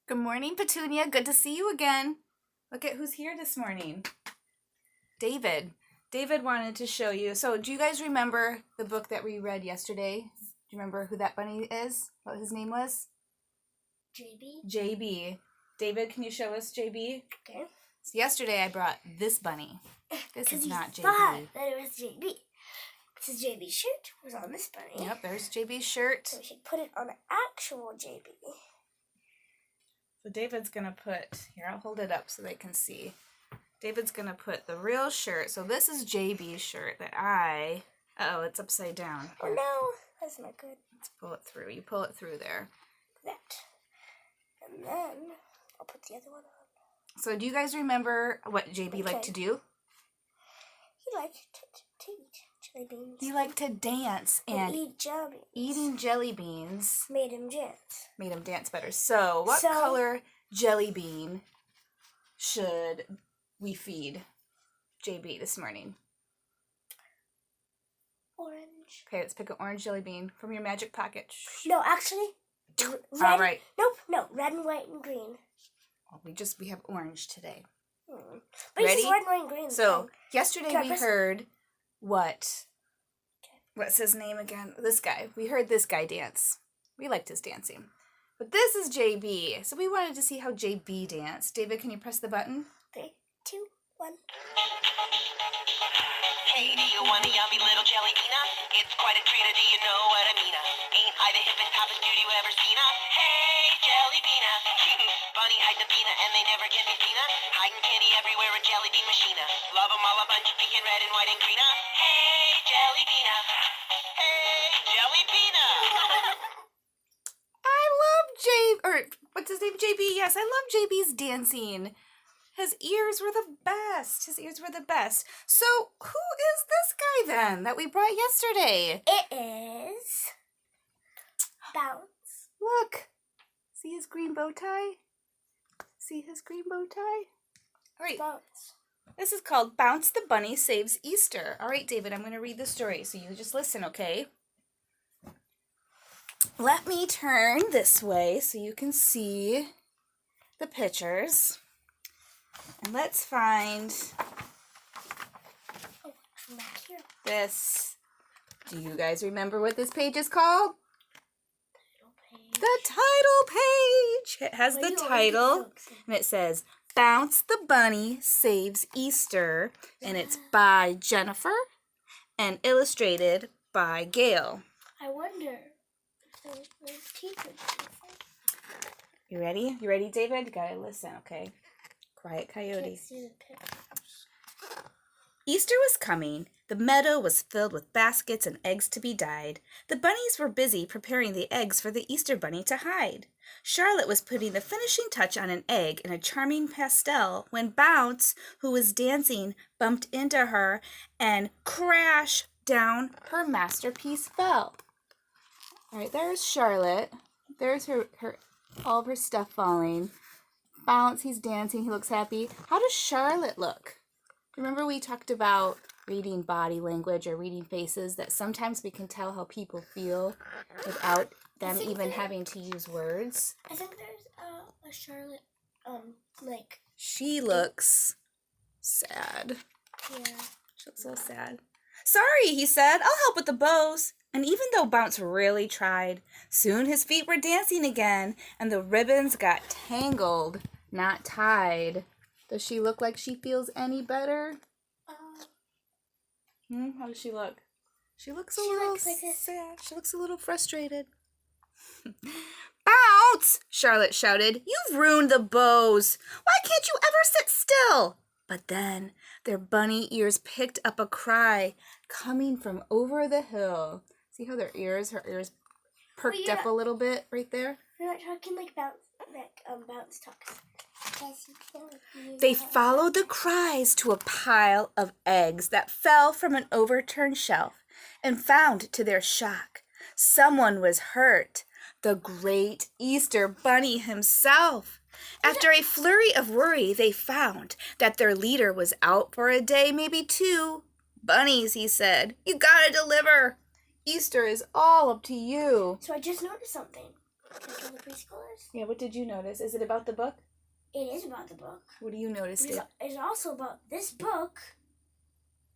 Good morning, Petunia. Good to see you again. Look at who's here this morning. David. David wanted to show you. So, do you guys remember the book that we read yesterday? Do you remember who that bunny is? What his name was? JB. JB. David, can you show us JB? Okay. So yesterday I brought this bunny. This is not JB. Thought that it was JB. Because JB's shirt was on this bunny. Yep, there's JB's shirt. So we should put it on an actual JB. So David's going to put, here, I'll hold it up so they can see. David's going to put the real shirt. So this is JB's shirt that oh, it's upside down. Oh no, that's not good. Let's pull it through. You pull it through there. That. And then I'll put the other one on. So do you guys remember what JB liked to do? He liked to eat jelly beans. He liked to dance and eat jelly beans. Eating jelly beans made him dance. Made him dance better. So what color jelly bean should we feed JB this morning? Orange. Okay, let's pick an orange jelly bean from your magic pocket. Shh. No, actually, red. All right. Nope, no, red and white and green. Well, we have orange today. But Ready? It's red, white, and green. So yesterday we heard what's his name again? This guy. We heard this guy dance. We liked his dancing. But this is JB. So we wanted to see how JB danced. David, can you press the button? 3, 2, 1. Hey, do you want a yummy little jelly bean? It's quite a treat, do you know what I mean? Ain't I the hippest, hoppest dude you ever seen? Hey, jelly bean. Bunny hides a bean and they never can be seen. Hiding candy everywhere, a jelly bean machine. Love 'em all a bunch, pink and red and white and green. Hey, jelly bean. Hey, jelly bean. I love what's his name? JB. Yes, I love JB's dancing. His ears were the best. So, who is this guy then that we brought yesterday? It is Bounce. Look. See his green bow tie? All right. Bounce. This is called Bounce the Bunny Saves Easter. All right, David, I'm going to read the story, so you just listen, okay? Let me turn this way so you can see the pictures. And let's find Back here. this. Do you guys remember what this page is called? The title page. It has the title, and it says, Bounce the Bunny Saves Easter, and it's by Jennifer and illustrated by Gail. I wonder if there's teachers. You ready? You ready, David? You gotta listen, okay? Quiet Coyote. Can't see the pictures. Easter was coming. The meadow was filled with baskets and eggs to be dyed. The bunnies were busy preparing the eggs for the Easter bunny to hide. Charlotte was putting the finishing touch on an egg in a charming pastel when Bounce, who was dancing, bumped into her and crash down her masterpiece fell. All right, there's Charlotte. There's her all of her stuff falling. Bounce, he's dancing, he looks happy. How does Charlotte look? Remember we talked about reading body language or reading faces, that sometimes we can tell how people feel without them even having to use words. I think there's a Charlotte, She looks sad. Yeah. She looks so sad. Sorry, he said. I'll help with the bows. And even though Bounce really tried, soon his feet were dancing again, and the ribbons got tangled, not tied. Does she look like she feels any better? How does she look? She looks a little sad. She looks a little frustrated. Bounce! Charlotte shouted. You've ruined the bows. Why can't you ever sit still? But then their bunny ears picked up a cry coming from over the hill. See how her ears perked up a little bit right there? We're not talking like Bounce talks. They followed the cries to a pile of eggs that fell from an overturned shelf and found, to their shock, someone was hurt. The great Easter bunny himself. After a flurry of worry, they found that their leader was out for a day, maybe 2. Bunnies, he said, you gotta deliver. Easter is all up to you. So I just noticed something. Like all the preschoolers. Yeah, what did you notice? Is it about the book? It is about the book. What do you notice? It's also about this book.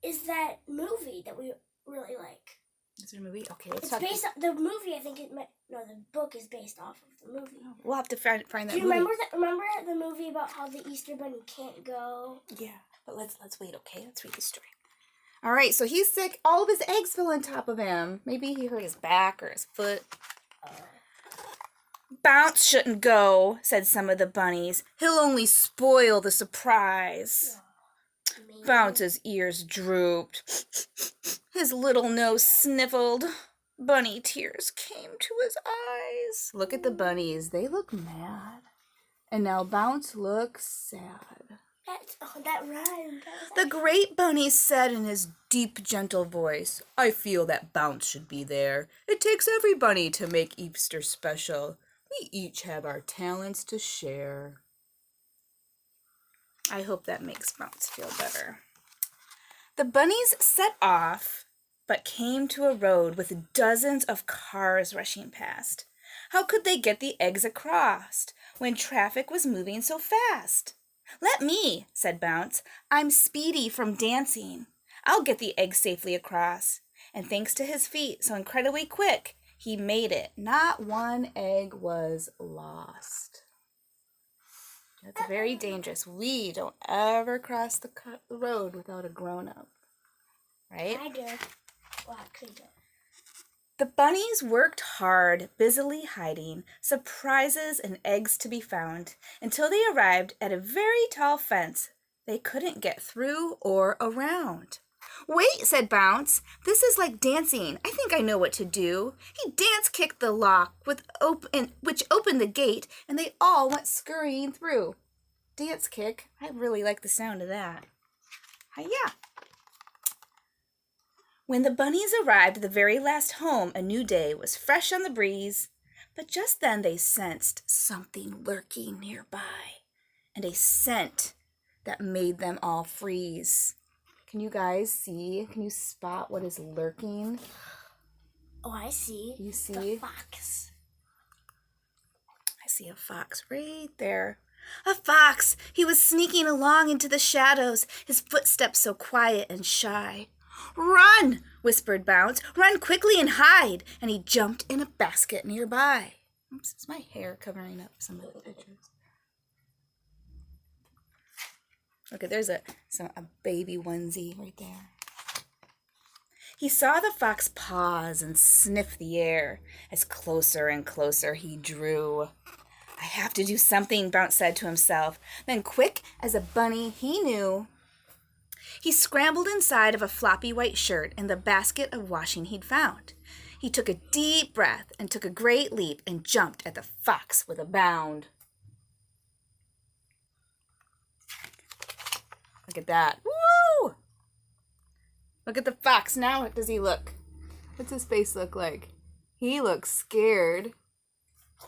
Is that movie that we really like? Is there a movie? Okay, let's It's talk. based on the movie. I think the book is based off of the movie. We'll have to find that Do you movie. remember the movie about how the Easter Bunny can't go? Yeah, but let's wait, okay? Let's read the story. All right, so he's sick. All of his eggs fell on top of him. Maybe he hurt his back or his foot. Bounce shouldn't go, said some of the bunnies. He'll only spoil the surprise. Maybe. Bounce's ears drooped. His little nose sniffled. Bunny tears came to his eyes. Look at the bunnies. They look mad. And now Bounce looks sad. That rhymed. The great bunny said in his deep, gentle voice, I feel that Bounce should be there. It takes every bunny to make Easter special. We each have our talents to share. I hope that makes Bounce feel better. The bunnies set off, but came to a road with dozens of cars rushing past. How could they get the eggs across when traffic was moving so fast? Let me, said Bounce. I'm speedy from dancing. I'll get the egg safely across. And thanks to his feet so incredibly quick, he made it. Not one egg was lost. That's very dangerous. We don't ever cross the road without a grown-up. Right? I do. Well, I could do. The bunnies worked hard, busily hiding surprises and eggs to be found, until they arrived at a very tall fence they couldn't get through or around. Wait, said Bounce. This is like dancing. I think I know what to do. He dance-kicked the lock which opened the gate, and they all went scurrying through. Dance kick. I really like the sound of that. Hi-ya. When the bunnies arrived at the very last home, a new day was fresh on the breeze. But just then they sensed something lurking nearby, and a scent that made them all freeze. Can you guys see? Can you spot what is lurking? Oh, I see. You see? The fox. I see a fox right there. A fox! He was sneaking along into the shadows, his footsteps so quiet and shy. Run! Whispered Bounce. Run quickly and hide! And he jumped in a basket nearby. Oops, is my hair covering up some of the pictures? Okay, there's a baby onesie right there. He saw the fox pause and sniff the air as closer and closer he drew. I have to do something, Bounce said to himself. Then quick as a bunny he knew, he scrambled inside of a floppy white shirt in the basket of washing he'd found. He took a deep breath and took a great leap and jumped at the fox with a bound. Look at that. Woo! Look at the fox. Now what does he look? What's his face look like? He looks scared.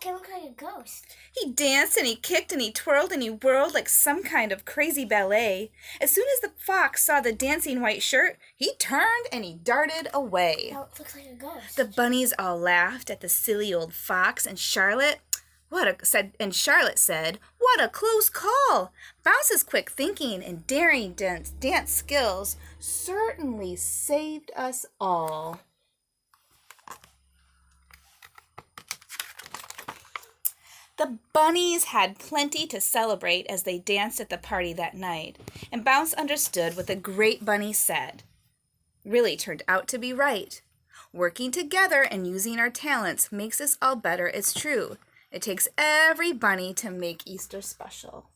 He looks like a ghost. He danced and he kicked and he twirled and he whirled like some kind of crazy ballet. As soon as the fox saw the dancing white shirt, he turned and he darted away. Now it looks like a ghost. The bunnies all laughed at the silly old fox, and Charlotte said, "What a close call! Bounce's quick thinking and daring dance skills certainly saved us all." The bunnies had plenty to celebrate as they danced at the party that night, and Bounce understood what the great bunny said. Really turned out to be right. Working together and using our talents makes us all better, it's true. It takes every bunny to make Easter special.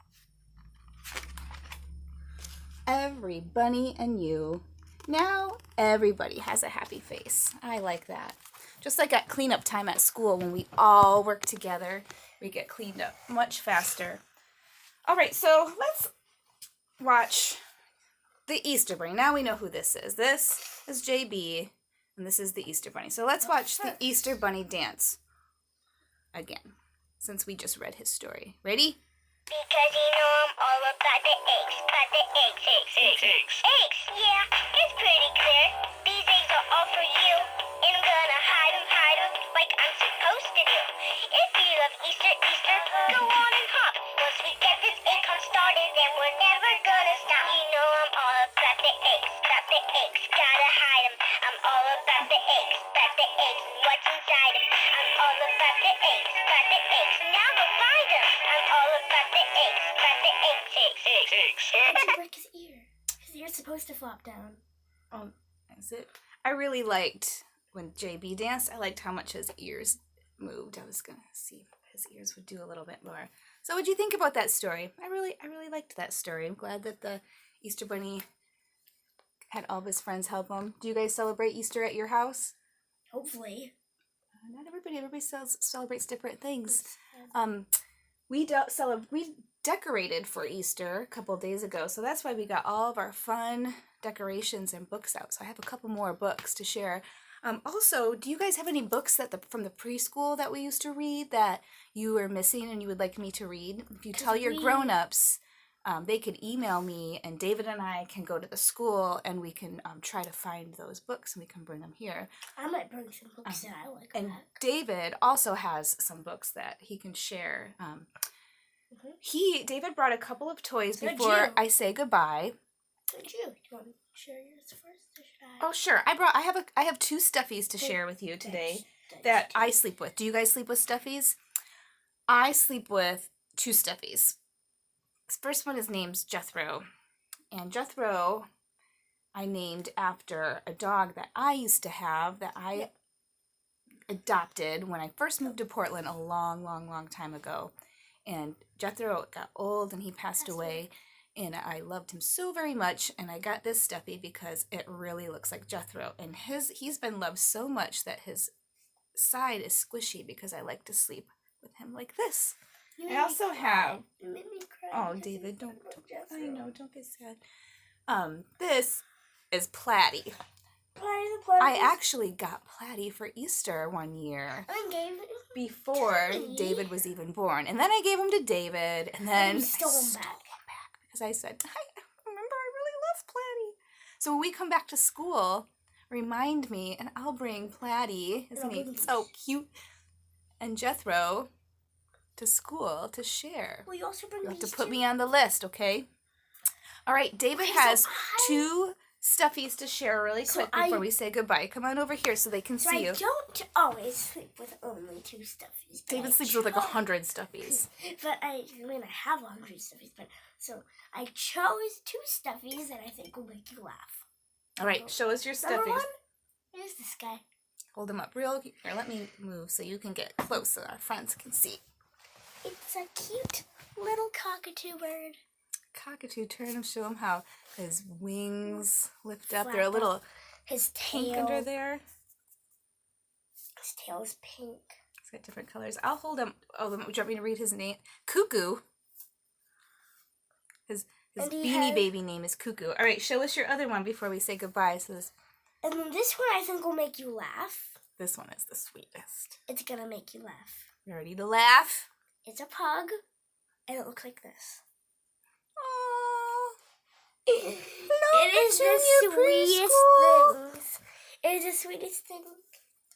Every bunny and you. Now everybody has a happy face. I like that. Just like at cleanup time at school when we all work together, we get cleaned up much faster. All right, so let's watch the Easter Bunny. Now we know who this is. This is JB, and this is the Easter Bunny. So let's watch the Easter Bunny dance again, since we just read his story. Ready? Because you know I'm all about the eggs. Eggs, yeah, it's pretty clear. These eggs are all for you, and I'm gonna hide them like I'm supposed to do. If you love Easter, Easter. Go on and hop. Once we get this acorn started, then we're never gonna stop. You know I'm all about the eggs, gotta hide 'em. I'm all about the eggs, and what's inside 'em. I'm all about the eggs, now go find 'em. I'm all about the eggs, eggs. Did you break his ear? His ear's supposed to flop down. Oh, is it? I really liked when JB danced. I liked how much his ears moved. I was gonna see if his ears would do a little bit more. So what'd you think about that story? I really liked that story. I'm glad that the Easter Bunny had all of his friends help him. Do you guys celebrate Easter at your house? Hopefully. Not everybody. Everybody celebrates different things. We decorated for Easter a couple of days ago, so that's why we got all of our fun decorations and books out. So I have a couple more books to share. Also, do you guys have any books from the preschool that we used to read that you are missing and you would like me to read? If you tell your grown-ups, they could email me, and David and I can go to the school and we can try to find those books and we can bring them here. I might bring some books that I like. And David also has some books that he can share. David brought a couple of toys before I say goodbye. Did you? Do you want to share yours first, or should I? Oh, sure. I have two stuffies to share with you today that I sleep with. Do you guys sleep with stuffies? I sleep with two stuffies. This first one is named Jethro, and Jethro I named after a dog that I used to have that I adopted when I first moved to Portland a long time ago. And Jethro got old and he passed away. And I loved him so very much, and I got this stuffy because it really looks like Jethro. And he's been loved so much that his side is squishy because I like to sleep with him like this. I also have. You made me cry. Oh, David, don't. I know, don't get sad. This is Platy. I actually got Platy for Easter one year. I gave it before David was even born, and then I gave him to David, and then I stole him back. Because I said, I remember I really love Platy. So when we come back to school, remind me, and I'll bring Platy, isn't he so cute, and Jethro to school to share. Will you also bring You'll have to put me on the list, okay? All right, David has two stuffies to share really quick before we say goodbye. Come on over here so they can see you. I don't always sleep with only two stuffies. David sleeps with like 100 stuffies. But I have 100 stuffies, but so I chose two stuffies that I think will make you laugh. All right, show us your Number stuffies. one, here's this guy. Hold him up real. Here, let me move so you can get close so our friends can see. It's a cute little cockatoo bird. Cockatoo, turn him, show him how his wings lift up. Flap They're a little up. His pink tail under there. His tail is pink. It's got different colors. I'll hold him. Oh, do you want me to read his name? Cuckoo. His beanie baby name is Cuckoo. All right, show us your other one before we say goodbye. So and then this one I think will make you laugh. This one is the sweetest. It's gonna make you laugh. You ready to laugh? It's a pug, and it looks like this. Aww. It is the sweetest things. It is the sweetest thing.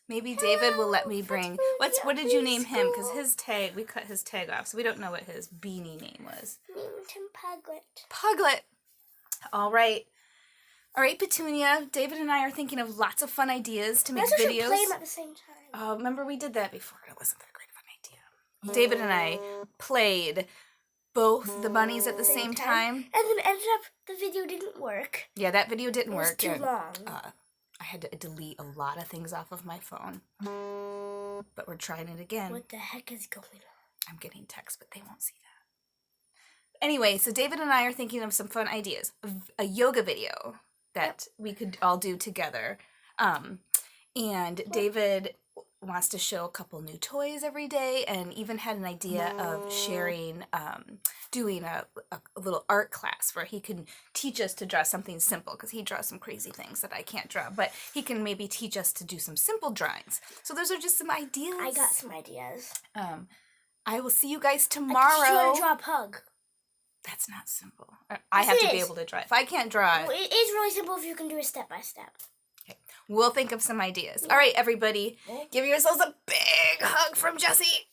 Maybe David will let me bring. What did you name him? Because we cut his tag off, so we don't know what his beanie name was. Named him Puglet. Puglet. All right, Petunia. David and I are thinking of lots of fun ideas to make We videos. should play them at the same time. Remember we did that before. It wasn't that great of an idea. David and I played both the bunnies at the same time. And then ended up the video didn't work. Yeah, that video didn't work. It was too long. I had to delete a lot of things off of my phone. But we're trying it again. What the heck is going on? I'm getting texts, but they won't see that. Anyway, so David and I are thinking of some fun ideas. A yoga video that we could all do together. And David wants to show a couple new toys every day, and even had an idea of sharing, doing a little art class where he can teach us to draw something simple, because he draws some crazy things that I can't draw, but he can maybe teach us to do some simple drawings. So those are just some ideas. I got some ideas. I will see you guys I tomorrow. want to draw a pug. That's not simple. I have to be able to draw it. If I can't draw it. It is really simple if you can do it step by step. Okay. We'll think of some ideas. All right, everybody. Give yourselves a big hug from Jessie.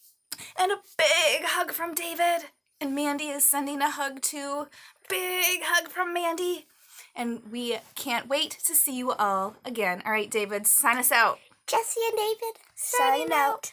And a big hug from David. And Mandy is sending a hug too. Big hug from Mandy. And we can't wait to see you all again. All right, David, sign us out. Jessie and David, signing out.